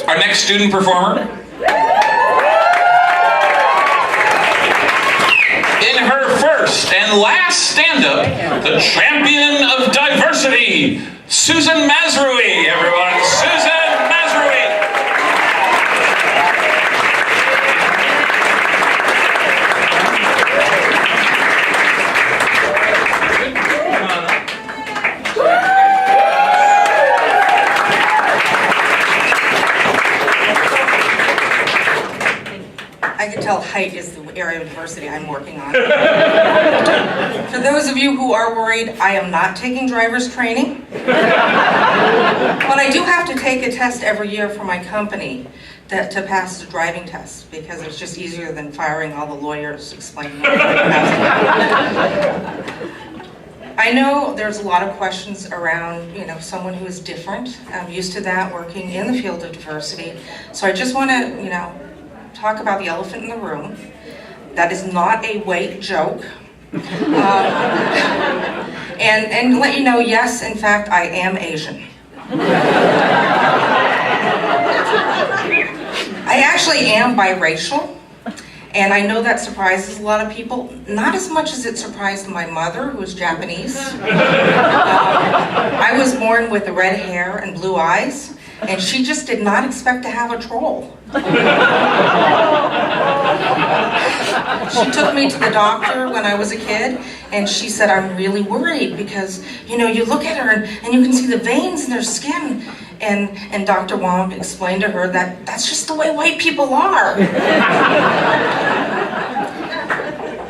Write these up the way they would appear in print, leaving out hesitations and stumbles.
Our next student performer, in her first and last stand-up, the champion of diversity, Susan Mazrui, everyone. Susan Mazrui. I can tell height is the area of diversity I'm working on. For those of you who are worried, I am not taking driver's training. But I do have to take a test every year for my company to pass the driving test, because it's just easier than firing all the lawyers explaining what I know there's a lot of questions around, someone who is different. I'm used to that working in the field of diversity. So I just want to, talk about the elephant in the room. That is not a weight joke. And let you know, yes, in fact, I am Asian. I actually am biracial, and I know that surprises a lot of people, not as much as it surprised my mother, who is Japanese. I was born with red hair and blue eyes, and she just did not expect to have a troll. She took me to the doctor when I was a kid, and she said, I'm really worried because, you look at her and you can see the veins in their skin. And Dr. Womp explained to her that that's just the way white people are.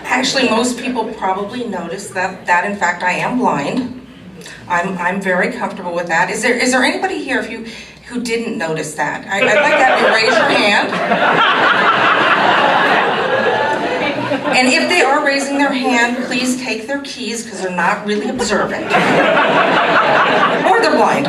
Actually, most people probably notice that in fact I am blind. I'm very comfortable with that. Is there anybody here who didn't notice that? I'd like to have you raise your hand. And if they are raising their hand, please take their keys, because they're not really observant. Or they're blind.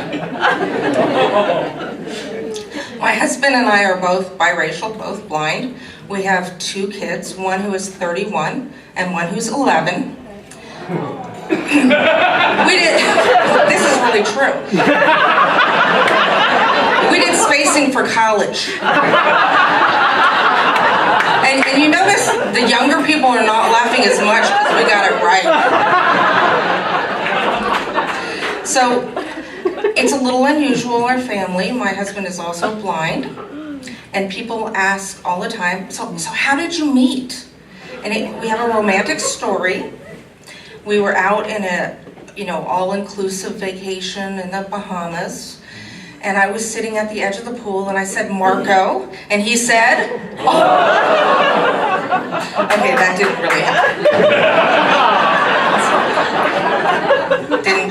My husband and I are both biracial, both blind. We have 2 kids, one who is 31 and one who's 11. This is really true. We did spacing for college. And you notice the younger people are not laughing as much because we got it right. So it's a little unusual in our family. My husband is also blind. And people ask all the time, so how did you meet? And we have a romantic story. We were out in a, all-inclusive vacation in the Bahamas. And I was sitting at the edge of the pool, and I said, Marco, and he said, oh. Okay, that didn't really happen.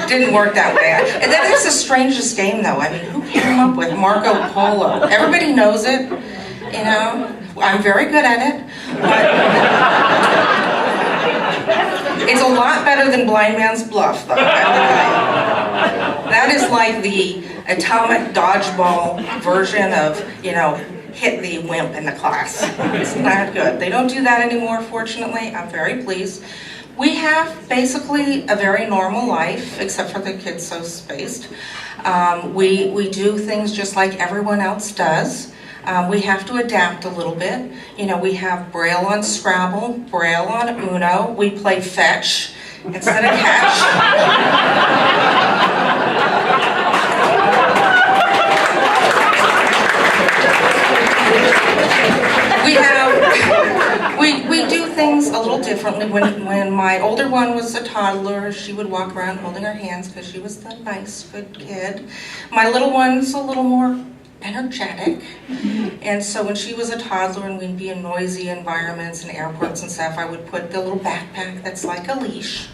Didn't work that way. And that is the strangest game, though. I mean, who came up with Marco Polo? Everybody knows it, I'm very good at it, but it's a lot better than Blind Man's Bluff, though, I have to tell you. That is like the atomic dodgeball version of, hit the wimp in the class. It's not good. They don't do that anymore, fortunately. I'm very pleased. We have basically a very normal life, except for the kids so spaced. We do things just like everyone else does. We have to adapt a little bit. We have Braille on Scrabble, Braille on Uno. We play fetch instead of catch. We do things a little differently. When my older one was a toddler, she would walk around holding her hands because she was the nice, good kid. My little one's a little more energetic. And so when she was a toddler and we'd be in noisy environments and airports and stuff, I would put the little backpack that's like a leash.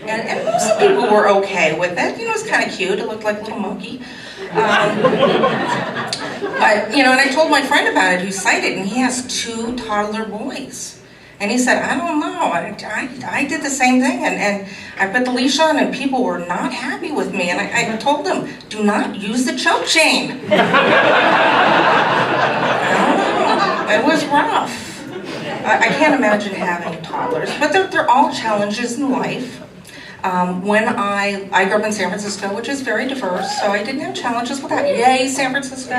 And some people were okay with it. It was kind of cute. It looked like a little monkey. But, and I told my friend about it who's sighted, and he has 2 toddler boys. And he said, I don't know, I did the same thing, and I put the leash on, and people were not happy with me. And I told them, do not use the choke chain. It was rough. I can't imagine having toddlers, but they're all challenges in life. When I grew up in San Francisco, which is very diverse, so I didn't have challenges with that. Yay, San Francisco!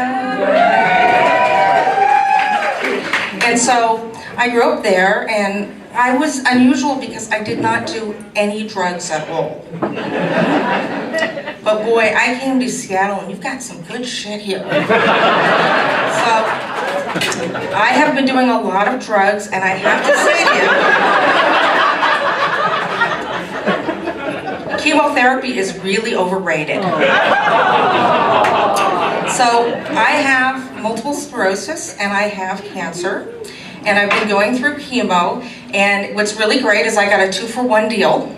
And so I grew up there, and I was unusual because I did not do any drugs at all. But boy, I came to Seattle, and you've got some good shit here. So I have been doing a lot of drugs, and I have to say to you, chemotherapy is really overrated. So I have multiple sclerosis, and I have cancer. And I've been going through chemo, and what's really great is I got a 2-for-1 deal.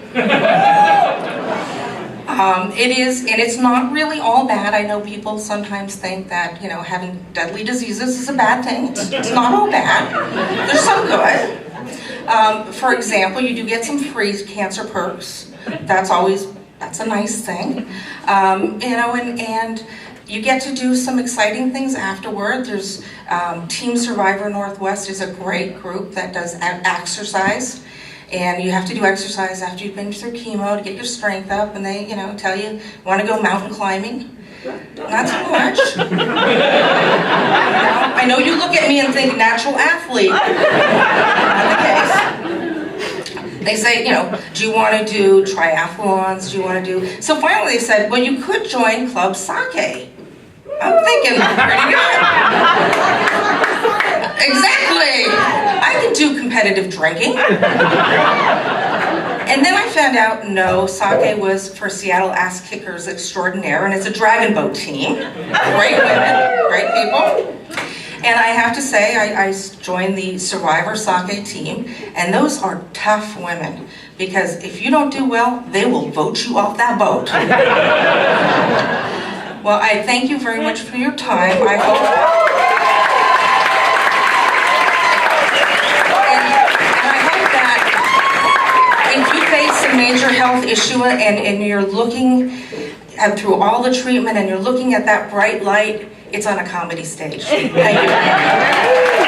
It's not really all bad. I know people sometimes think that, having deadly diseases is a bad thing. It's not all bad. There's some good. For example, you do get some free cancer perks. That's a nice thing. And you get to do some exciting things afterward. There's Team Survivor Northwest is a great group that does exercise. And you have to do exercise after you've been through chemo to get your strength up. And they, tell you, want to go mountain climbing? Not so much. I know you look at me and think natural athlete. Not the case. They say, do you want to do triathlons? Do you want to do... So finally they said, well, you could join Club Sake. I'm thinking, pretty good. Exactly. I can do competitive drinking. And then I found out, no, sake was for Seattle ass kickers extraordinaire, and it's a dragon boat team. Great women, great people. And I have to say, I joined the Survivor Sake team, and those are tough women, because if you don't do well, they will vote you off that boat. Well, I thank you very much for your time. I hope that if you face a major health issue and you're looking through all the treatment and you're looking at that bright light, it's on a comedy stage. Thank you.